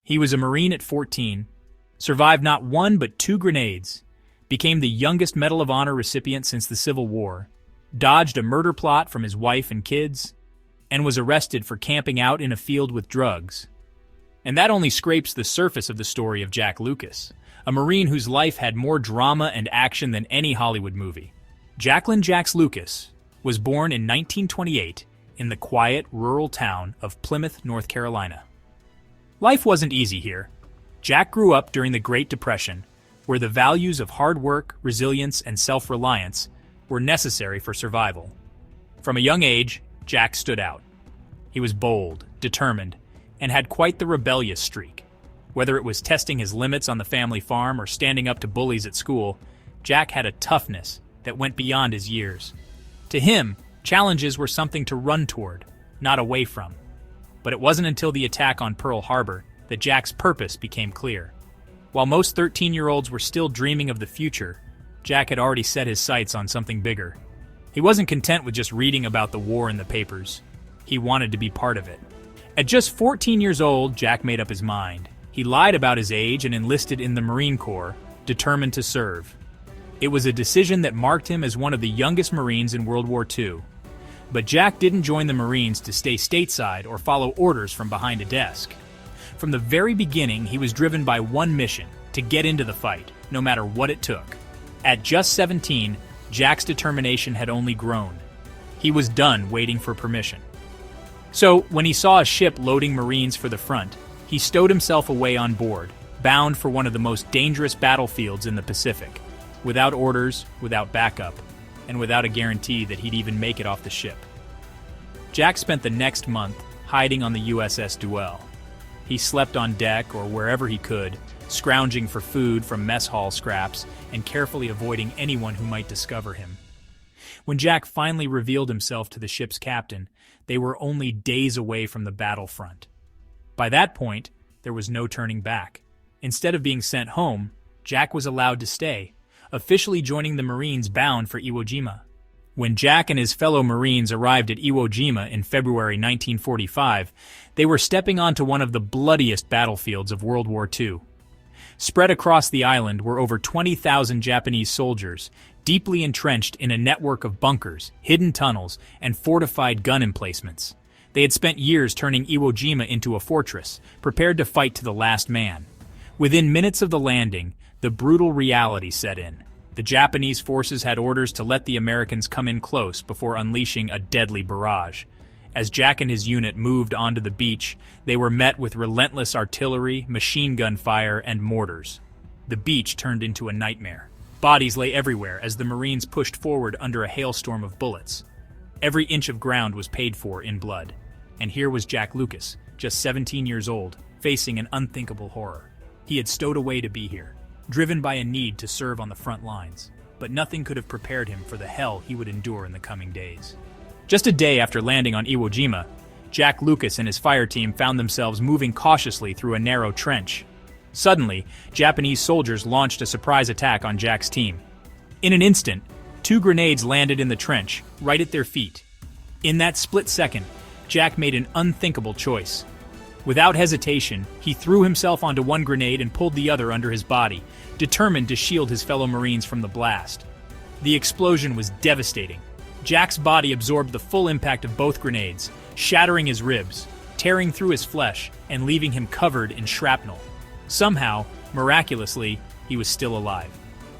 He was a Marine at 14, survived not one but two grenades, became the youngest Medal of Honor recipient since the Civil War, dodged a murder plot from his wife and kids, and was arrested for camping out in a field with drugs. And that only scrapes the surface of the story of Jack Lucas, a Marine whose life had more drama and action than any Hollywood movie. Jacqueline Jax Lucas was born in 1928 in the quiet, rural town of Plymouth, North Carolina. Life wasn't easy here. Jack grew up during the Great Depression, where the values of hard work, resilience, and self-reliance were necessary for survival. From a young age, Jack stood out. He was bold, determined, and had quite the rebellious streak. Whether it was testing his limits on the family farm or standing up to bullies at school, Jack had a toughness that went beyond his years. To him, challenges were something to run toward, not away from. But it wasn't until the attack on Pearl Harbor that Jack's purpose became clear. While most 13-year-olds were still dreaming of the future, Jack had already set his sights on something bigger. He wasn't content with just reading about the war in the papers. He wanted to be part of it. At just 14 years old, Jack made up his mind. He lied about his age and enlisted in the Marine Corps, determined to serve. It was a decision that marked him as one of the youngest Marines in World War II. But Jack didn't join the Marines to stay stateside or follow orders from behind a desk. From the very beginning, he was driven by one mission: to get into the fight, no matter what it took. At just 17, Jack's determination had only grown. He was done waiting for permission. So, when he saw a ship loading Marines for the front, he stowed himself away on board, bound for one of the most dangerous battlefields in the Pacific, without orders, without backup, and without a guarantee that he'd even make it off the ship. Jack spent the next month hiding on the USS Duell. He slept on deck or wherever he could, scrounging for food from mess hall scraps and carefully avoiding anyone who might discover him. When Jack finally revealed himself to the ship's captain, they were only days away from the battlefront. By that point, there was no turning back. Instead of being sent home, Jack was allowed to stay, officially joining the Marines bound for Iwo Jima. When Jack and his fellow Marines arrived at Iwo Jima in February 1945, they were stepping onto one of the bloodiest battlefields of World War II. Spread across the island were over 20,000 Japanese soldiers, deeply entrenched in a network of bunkers, hidden tunnels, and fortified gun emplacements. They had spent years turning Iwo Jima into a fortress, prepared to fight to the last man. Within minutes of the landing, the brutal reality set in. The Japanese forces had orders to let the Americans come in close before unleashing a deadly barrage. As Jack and his unit moved onto the beach, they were met with relentless artillery, machine gun fire, and mortars. The beach turned into a nightmare. Bodies lay everywhere as the Marines pushed forward under a hailstorm of bullets. Every inch of ground was paid for in blood. And here was Jack Lucas, just 17 years old, facing an unthinkable horror. He had stowed away to be here, driven by a need to serve on the front lines. But nothing could have prepared him for the hell he would endure in the coming days. Just a day after landing on Iwo Jima, Jack Lucas and his fire team found themselves moving cautiously through a narrow trench. Suddenly, Japanese soldiers launched a surprise attack on Jack's team. In an instant, 2 grenades landed in the trench, right at their feet. In that split second, Jack made an unthinkable choice. Without hesitation, he threw himself onto one grenade and pulled the other under his body, determined to shield his fellow Marines from the blast. The explosion was devastating. Jack's body absorbed the full impact of both grenades, shattering his ribs, tearing through his flesh, and leaving him covered in shrapnel. Somehow, miraculously, he was still alive.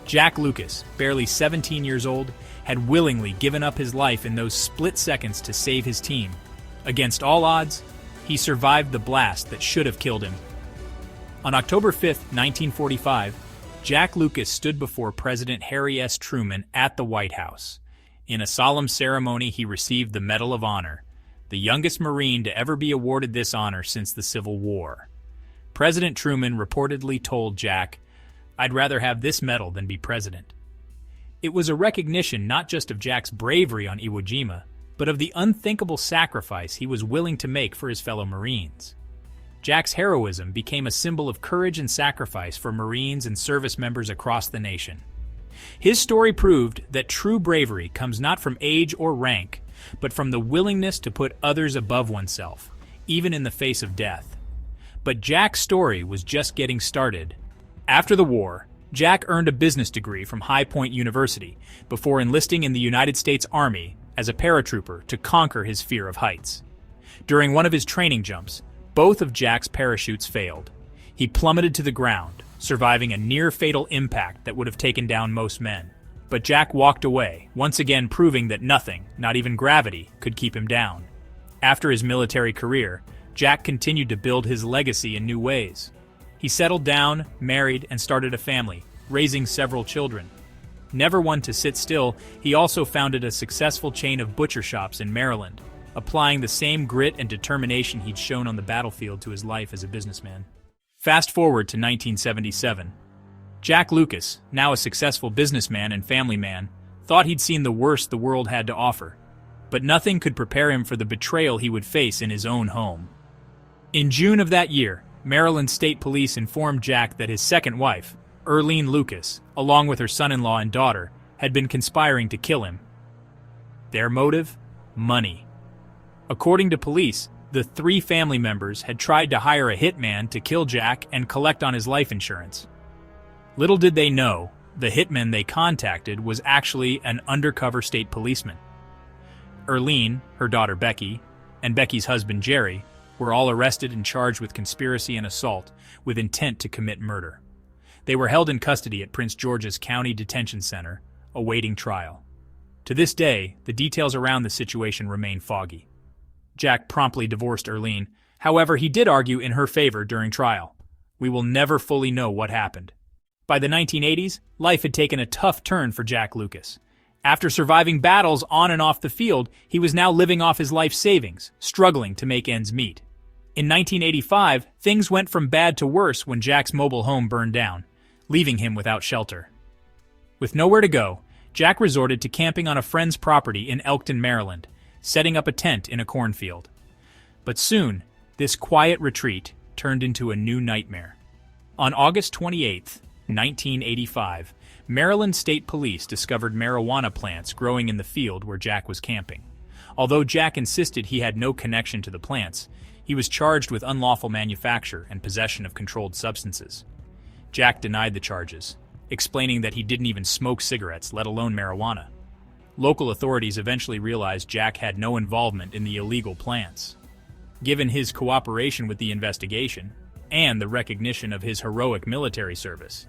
Jack Lucas, barely 17 years old, had willingly given up his life in those split seconds to save his team. Against all odds, he survived the blast that should have killed him. On October 5, 1945, Jack Lucas stood before President Harry S. Truman at the White House. In a solemn ceremony, he received the Medal of Honor, the youngest Marine to ever be awarded this honor since the Civil War. President Truman reportedly told Jack, "I'd rather have this medal than be president." It was a recognition not just of Jack's bravery on Iwo Jima, but of the unthinkable sacrifice he was willing to make for his fellow Marines. Jack's heroism became a symbol of courage and sacrifice for Marines and service members across the nation. His story proved that true bravery comes not from age or rank, but from the willingness to put others above oneself, even in the face of death. But Jack's story was just getting started. After the war, Jack earned a business degree from High Point University before enlisting in the United States Army as a paratrooper to conquer his fear of heights. During one of his training jumps, both of Jack's parachutes failed. He plummeted to the ground, surviving a near-fatal impact that would have taken down most men. But Jack walked away, once again proving that nothing, not even gravity, could keep him down. After his military career, Jack continued to build his legacy in new ways. He settled down, married, and started a family, raising several children. Never one to sit still, he also founded a successful chain of butcher shops in Maryland, applying the same grit and determination he'd shown on the battlefield to his life as a businessman. Fast forward to 1977. Jack Lucas, now a successful businessman and family man, thought he'd seen the worst the world had to offer. But nothing could prepare him for the betrayal he would face in his own home. In June of that year, Maryland State Police informed Jack that his second wife, Erlene Lucas, along with her son-in-law and daughter, had been conspiring to kill him. Their motive? Money. According to police, the three family members had tried to hire a hitman to kill Jack and collect on his life insurance. Little did they know, the hitman they contacted was actually an undercover state policeman. Erlene, her daughter Becky, and Becky's husband Jerry were all arrested and charged with conspiracy and assault with intent to commit murder. They were held in custody at Prince George's County Detention Center, awaiting trial. To this day, the details around the situation remain foggy. Jack promptly divorced Erlene, however he did argue in her favor during trial. We will never fully know what happened. By the 1980s, life had taken a tough turn for Jack Lucas. After surviving battles on and off the field, he was now living off his life savings, struggling to make ends meet. In 1985, things went from bad to worse when Jack's mobile home burned down, leaving him without shelter. With nowhere to go, Jack resorted to camping on a friend's property in Elkton, Maryland, setting up a tent in a cornfield. But soon, this quiet retreat turned into a new nightmare. On August 28, 1985, Maryland State Police discovered marijuana plants growing in the field where Jack was camping. Although Jack insisted he had no connection to the plants, he was charged with unlawful manufacture and possession of controlled substances. Jack denied the charges, explaining that he didn't even smoke cigarettes, let alone marijuana. Local authorities eventually realized Jack had no involvement in the illegal plants. Given his cooperation with the investigation, and the recognition of his heroic military service,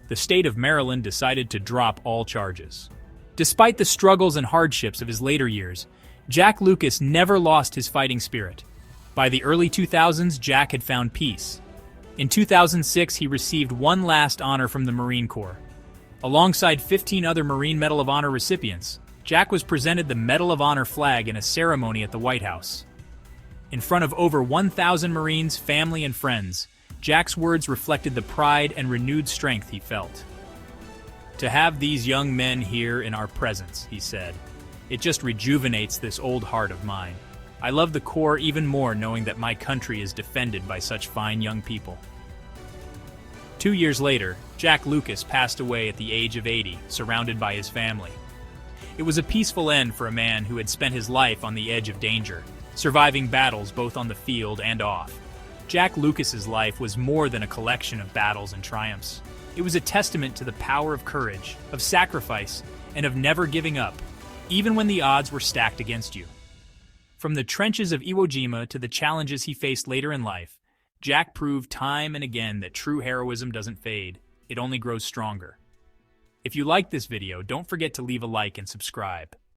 the state of Maryland decided to drop all charges. Despite the struggles and hardships of his later years, Jack Lucas never lost his fighting spirit. By the early 2000s, Jack had found peace. In 2006, he received one last honor from the Marine Corps. Alongside 15 other Marine Medal of Honor recipients, Jack was presented the Medal of Honor flag in a ceremony at the White House. In front of over 1,000 Marines, family, and friends, Jack's words reflected the pride and renewed strength he felt. "To have these young men here in our presence," he said, "it just rejuvenates this old heart of mine. I love the Corps even more knowing that my country is defended by such fine young people." 2 years later, Jack Lucas passed away at the age of 80, surrounded by his family. It was a peaceful end for a man who had spent his life on the edge of danger, surviving battles both on the field and off. Jack Lucas's life was more than a collection of battles and triumphs. It was a testament to the power of courage, of sacrifice, and of never giving up, even when the odds were stacked against you. From the trenches of Iwo Jima to the challenges he faced later in life, Jack proved time and again that true heroism doesn't fade, it only grows stronger. If you liked this video, don't forget to leave a like and subscribe.